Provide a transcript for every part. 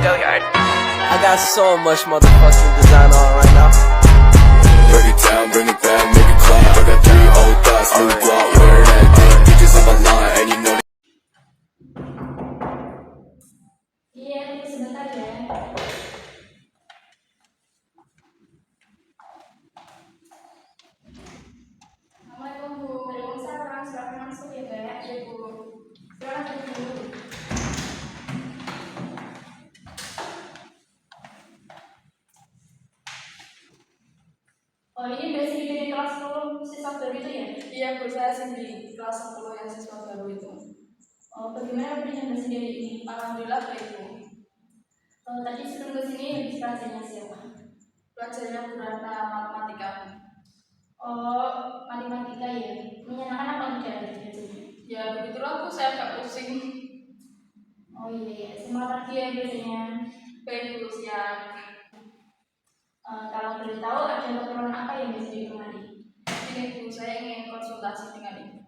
I got so much motherfucking design on right now. Break it down, bring it back, make it clap. I got 3 old thoughts, new block, where that day. Bitches on my line, and you know. Iya, tunggu sebentar ya. Assalamualaikum Bu. Waalaikumsalam. Silakan masuk ya Mbak. Ya Bu. Silakan dulu. Oh ini Mbak Cindy dari kelas 10 siswa baru itu ya? Iya Bu, saya Cindy kelas 10 yang siswa baru itu. Oh bagaimana pendidikan Mbak Cindy ini? Alhamdulillah baik Bu. Tadi sebelum ke sini habis pelajarannya siapa? Pelajarannya Bu Ratna matematika. Oh matematika ya? Menyenangkan apa tidak biasanya? Ya begitulah Bu, saya agak pusing. Oh iya, semangat pagi ya biasanya. Baik Bu, siap. Kalau boleh tahu ada keperluan apa yang bisa ditemani? Ini Bu, saya ingin konsultasi dengan Ibu.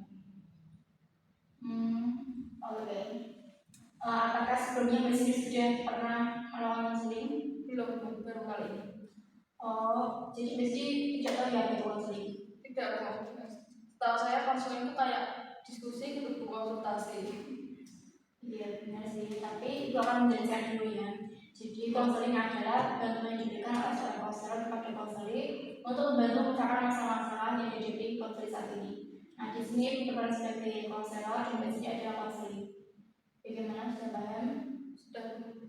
Oke. Apakah sebelumnya Mbak Cindy sudah pernah melakukan konseling? Belum Bu, baru kali ini. Oh, jadi Mbak Cindy tidak tahu ya itu konseling? Tidak Bu. Setahu saya konseling itu kayak diskusi gitu Bu, konsultasi. Iya benar sih, tapi itu akan menjelaskan dulu ya. Jadi konseling adalah bantuan yang diberikan oleh seorang konselor kepada konseling untuk membantu memecahkan masalah-masalah yang dihadapi konseling saat ini. Nah di sini berperan sebagai konselor dan Mbak Cindy adalah konseling. Bagaimana, sudah paham? Sudah Bu.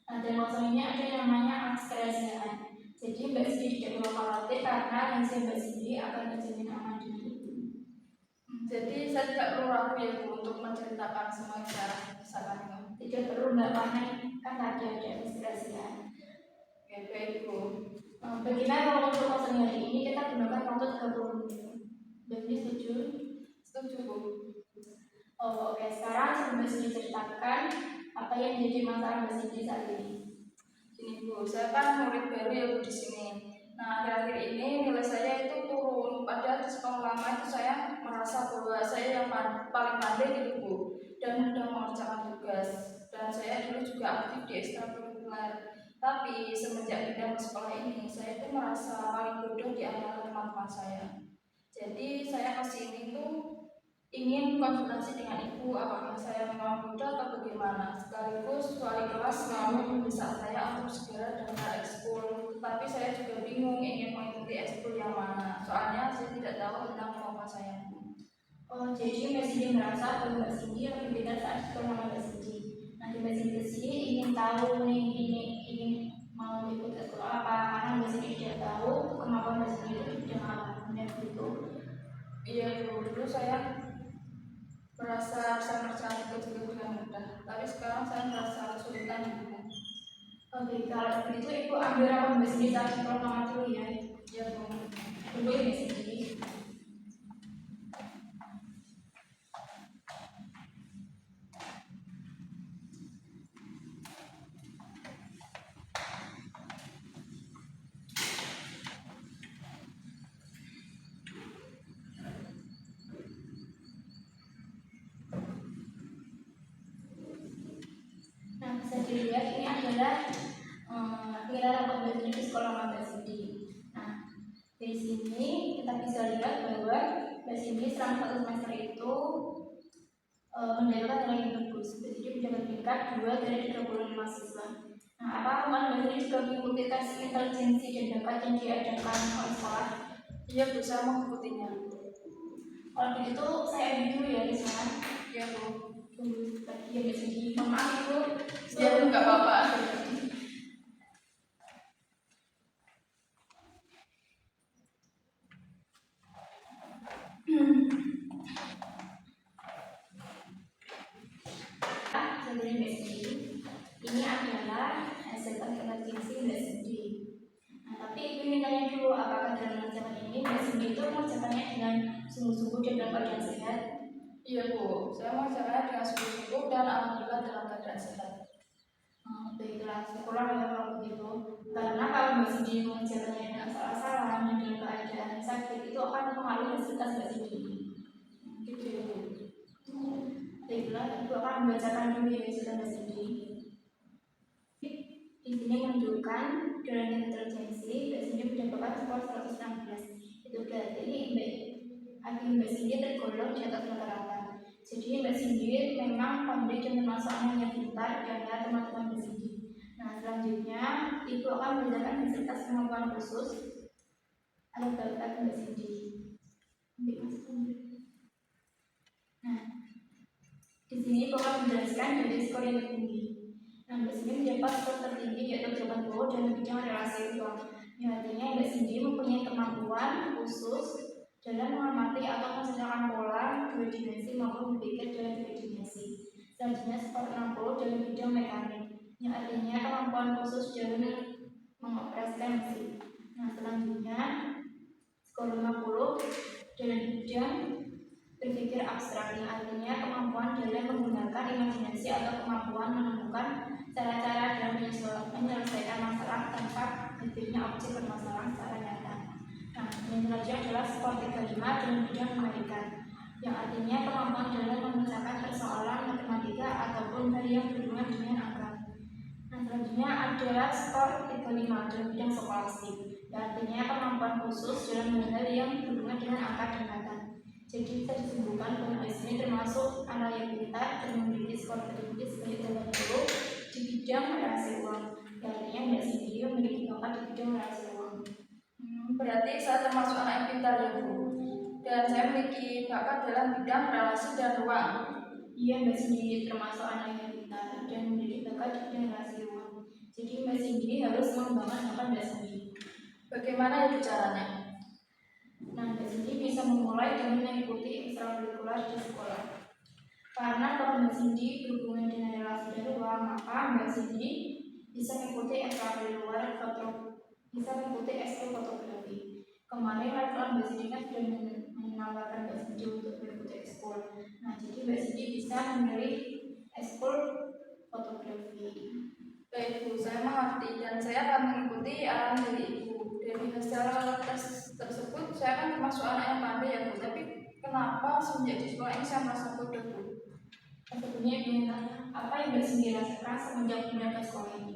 Nah dan konselingnya ada yang namanya akses kerahasiaan. Jadi Mbak Cindy tidak perlu khawatir karena rahasia Mbak Cindy akan terjamin aman dengan itu. Jadi saya tidak perlu ragu ya Bu untuk menceritakan semua yang saya rasakan. Tidak perlu Mbak panik, kan ada kerahasiaan. Oke, baik Bu. Bagaimana kalau untuk konseling hari ini kita gunakan waktu 30 menit? Mbak Cindy setuju? Setuju Bu. Oh, oke, sekarang sebelum Mbak Cindy ceritakan apa yang menjadi masalah Mbak Cindy saat ini. Ini Bu, saya kan murid baru ya Bu di sini. Nah, akhir-akhir ini nilai saya itu turun. Padahal di sekolah lama itu saya merasa bahwa saya yang paling pandai gitu Bu, dan mudah mengerjakan tugas. Dan saya dulu juga aktif di ekstrakurikuler. Tapi semenjak pindah ke sekolah ini, saya itu merasa paling bodoh di antara teman-teman saya. Jadi saya kesini tuh ingin konsultasi dengan Ibu, apakah saya memang bodoh atau bagaimana. Sekaligus wali kelas selalu mendesak saya untuk segera daftar ekskul, tapi saya juga bingung ingin mengikuti ekskul yang mana, soalnya saya tidak tahu tentang kemampuan saya. Oh, jadi Mbak Cindy merasa bahwa Mbak Cindy lebih pintar saat sekolah sama Mbak Cindy. Nanti Mbak Cindy kesini ingin tahu nih, ingin mau ikut ekskul apa, karena Mbak Cindy tidak tahu kemampuan Mbak Cindy itu bidang apa, benar begitu. Iya Bu, dulu saya merasa bisa mengerjakan tugas dengan mudah, tapi sekarang saya merasa kesulitan Ibu. Oke, kalau begitu Ibu ambil rapor Mbak Cindy saat sekolah sama dulu ya. Iya Bu. Tunggu ya Mbak Cindy. Nah, bisa dilihat ini adalah nilai rapor Mbak Cindy di sekolah sama Mbak Cindy. Nah, dari sini kita bisa lihat bahwa Mbak Cindy selama 1 semester itu mendapatkan nilai yang bagus. Mbak Cindy mendapat tingkat 2 dari 35 siswa. Nah, apa Mbak Cindy juga mengikuti tes intelijensi dan bakat yang diadakan oleh sekolah? Iya Bu, saya mengikutinya. Kalau begitu saya edit dulu ya di sana. Iya Bu. Tunggu lagi ya Mbak Cindy. Maaf Ibu. Iya Bu, nggak apa-apa. Sebenarnya Mbak Cindy, ini adalah hasil tes intelijensi Mbak Cindy. Nah, tapi Ibu ingin tanya dulu, apakah dalam mengerjakan ini Mbak Cindy itu mengerjakannya dengan sungguh-sungguh dan dalam keadaan sehat? Iya Bu, saya mengerjakannya dengan sungguh-sungguh dan alhamdulillah dalam keadaan sehat. Baiklah, syukurlah kalau begitu. Karena kalau Mbak Cindy mengerjakannya dengan salah-salah dan dalam keadaan sakit, itu akan mempengaruhi hasil tes Mbak Cindy. Gitu ya Bu. Baiklah, Ibu akan membacakan dulu ya hasil tes Mbak Cindy. ini menunjukkan dalam intelijensi Mbak Cindy mendapatkan skor 116. Itu berarti Mbak Cindy tergolong di atas rata-rata. Jadi Mbak Cindy memang pandai dan termasuk anak yang pintar dan teman-teman Mbak Cindy. Nah, selanjutnya Ibu akan mengerjakan hasil tes kemampuan khusus atau bakat Mbak Cindy. Nah, di sini Ibu akan menjelaskan dari skor yang tertinggi. Nah, Mbak Cindy mendapat skor tertinggi yaitu 80 dalam bidang relasi uang. Yang artinya Mbak Cindy mempunyai kemampuan khusus dalam mengamati atau menceritakan pola dua dimensi maupun berpikir dalam dua dimensi. Selanjutnya skor 60 dalam bidang mekanik, yang artinya kemampuan khusus dalam mengoperasikan mesin. Nah, selanjutnya skor 50 dalam bidang berpikir abstrak, yang artinya kemampuan dalam menggunakan imajinasi atau kemampuan menemukan cara-cara dalam menyelesaikan masalah tanpa hadirnya objek permasalahan secara nyata. Nah, yang selanjutnya adalah skor 35 dalam bidang numerica, yang artinya kemampuan dalam memecahkan persoalan matematika ataupun hal yang berhubungan dengan angka. Nah, selanjutnya adalah skor 35 dalam bidang skolastik, yang artinya kemampuan khusus dalam hal yang berhubungan dengan angka dan kata. Jadi bisa disebutkan bahwa di sini termasuk anak yang pintar dan memiliki skor tertinggi sebanyak 80 di bidang relasi uang. Yang artinya Mbak Cindy memiliki bakat di bidang relasi uang. Berarti saya termasuk anak yang pintar ya Bu. Dan saya memiliki bakat dalam bidang relasi dan uang. Iya, Mbak Cindy termasuk anak yang pintar dan memiliki bakat di bidang relasi uang. Jadi Mbak Cindy harus mengembangkan bakat Mbak Cindy. Bagaimana itu caranya? Nah, Mbak Cindy bisa memulai dengan mengikuti ekstrakurikuler di sekolah. Karena kalau Mbak Cindy berhubungan dengan relasi dan uang, maka Mbak Cindy bisa mengikuti ekstrakurikuler bisa mengikuti ekskul fotografi. Kemarin rekan Mbak Cindy kan sudah menawarkan Mbak Cindy untuk mengikuti ekskul. Nah, jadi Mbak Cindy bisa memilih ekskul fotografi. Baik Bu, saya mengerti dan saya akan mengikuti arahan dari Ibu. Dari hasil tes tersebut, saya kan termasuk anak yang pandai ya Bu. Tapi kenapa semenjak di sekolah ini saya merasa bodoh Bu? Sebetulnya dengan apa yang Mbak Cindy rasakan semenjak pindah ke sekolah ini?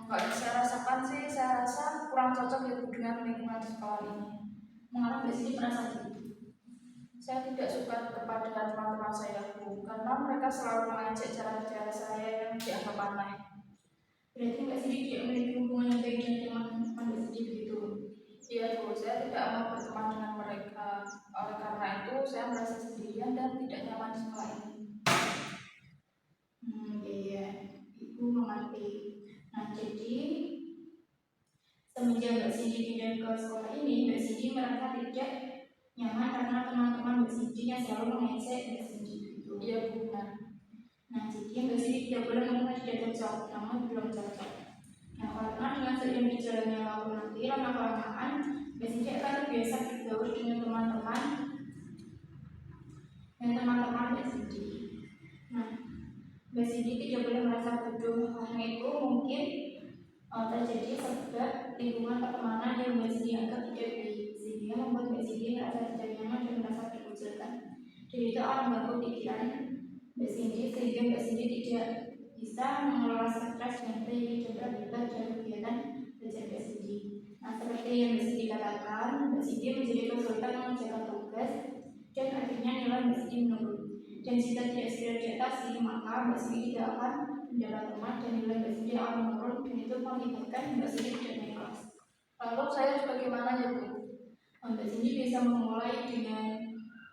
Kalau yang saya rasakan sih, saya rasa kurang cocok ya Bu dengan lingkungan sekolah ini. Mengapa Mbak Cindy merasa begitu? Saya tidak suka kepada teman-teman saya Bu, karena mereka selalu mengajak cara-cara saya yang dianggap aneh. Berarti Mbak Cindy tidak memiliki hubungan yang baik dengan teman-teman Mbak Cindy begitu? Iya Bu, saya tidak mau berteman dengan mereka. Oleh karena itu, saya merasa sendirian dan tidak nyaman di sekolah ini. Iya, Ibu mengerti. Nah, jadi semenjak Mbak Cindy pindah ke sekolah ini, Mbak Cindy merasa tidak nyaman karena teman-teman Mbak Cindy yang selalu mengejek Mbak Cindy gitu. Iya Bu, benar. Nah, jadi Mbak Cindy tidak boleh ngomong tidak cocok, namun belum cocok. Nah, karena dengan seiring berjalannya waktu nanti lama-kelamaan Mbak Cindy akan terbiasa bergaul dengan teman-teman Mbak Cindy. Nah, Mbak Cindy tidak boleh merasa bodoh, karena itu mungkin terjadi sebab lingkungan pertemanan yang Mbak Cindy anggap tidak baik, sehingga membuat Mbak Cindy merasa tidak nyaman dan merasa terkucilkan. Dan itu akan mengganggu pikiran Mbak Cindy sehingga Mbak Cindy tidak bisa mengelola stres dan baik dan terlibat dalam kegiatan belajar Mbak Cindy. Nah, seperti yang Mbak Cindy katakan, Mbak Cindy menjadi kesulitan mengerjakan tugas dan akhirnya nilai Mbak Cindy menurun. Dan jika tidak segera diatasi, maka Mbak Cindy tidak akan mendapat teman dan nilai Mbak Cindy akan menurun, dan itu mengakibatkan Mbak Cindy tidak naik kelas. Lalu saya harus bagaimana ya Bu? Mbak Cindy bisa memulai dengan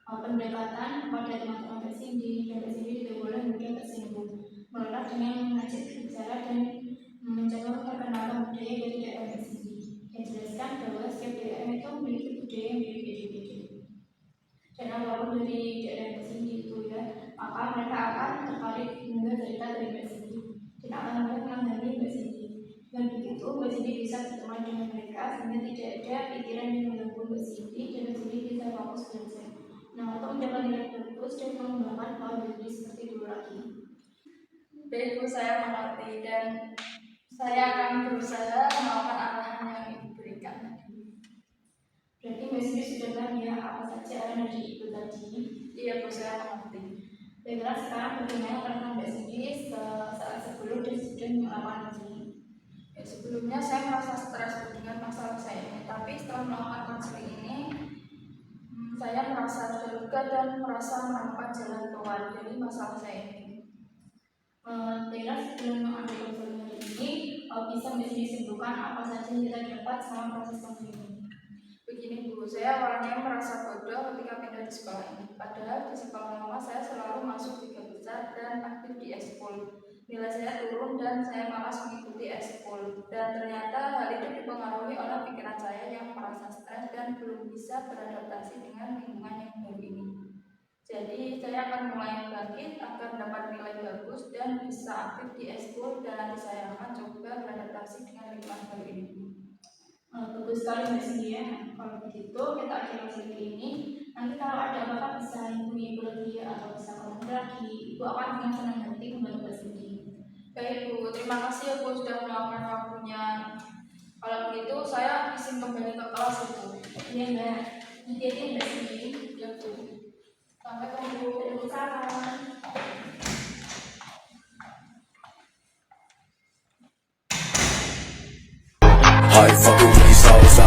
pendekatan pada teman-teman Mbak Cindy, dan Mbak Cindy tidak boleh mudah tersinggung. Mulailah dengan mengajak bicara dan mencoba perkenalan budaya dari daerah Mbak Cindy, dan jelaskan bahwa setiap daerah itu memiliki budaya yang berbeda-beda. Dan apapun dari daerah Mbak Cindy itu ya, maka mereka akan tertarik mendengar cerita dari Mbak Cindy dan akan mulai mengenali Mbak Cindy. Dan begitu Mbak Cindy bisa berteman dengan mereka sehingga tidak ada pikiran yang mengganggu Mbak Cindy dan Mbak Cindy bisa fokus belajar. Nah, untuk mendapat nilai bagus dan mengembangkan pola diri seperti dulu lagi. Baik Bu, saya mengerti dan saya akan berusaha melakukan arahan yang Ibu berikan. Berarti Mbak Cindy sudah tahu ya apa saja arahan dari Ibu tadi? Iya Bu, saya mengerti. Baiklah, sekarang bagaimana tentang Mbak Cindy saat sebelum dan sesudah melakukan ini? Sebelumnya saya merasa stres dengan masalah saya ini, tapi setelah melakukan konseling ini, saya merasa terbuka dan merasa menemukan jalan keluar dari masalah saya ini. Tera sebelum mengambil konseling ini bisa disimpulkan apa saja yang kita dapat selama proses konseling ini. Begini Bu, saya awalnya merasa bodoh ketika pindah di sekolah ini. Padahal di sekolah lama saya selalu masuk 3 besar dan aktif di ekskul. Nilai saya turun dan saya malas mengikuti ekskul. Dan ternyata hal itu dipengaruhi oleh pikiran saya yang merasa stres dan belum bisa beradaptasi dengan lingkungan yang baru ini. Jadi saya akan mulai bangkit agar dapat nilai bagus dan bisa aktif di ekskul, dan nanti saya akan coba beradaptasi dengan lingkungan baru ini. Bagus sekali Mbak Cindy ya. Kalau begitu kita akhiri konseling ini. Nanti kalau ada apa-apa bisa hubungi Ibu lagi atau bisa komen lagi. Ibu akan dengan senang hati membantu Mbak Cindy. Baik Bu, terima kasih ya Bu sudah meluangkan waktunya. Kalau begitu saya izin kembali ke kelas itu. Iya Mbak. Hati-hati Mbak Cindy. Ya Bu. Sampai ketemu. Waalaikumsalam. I fucking with these hoes,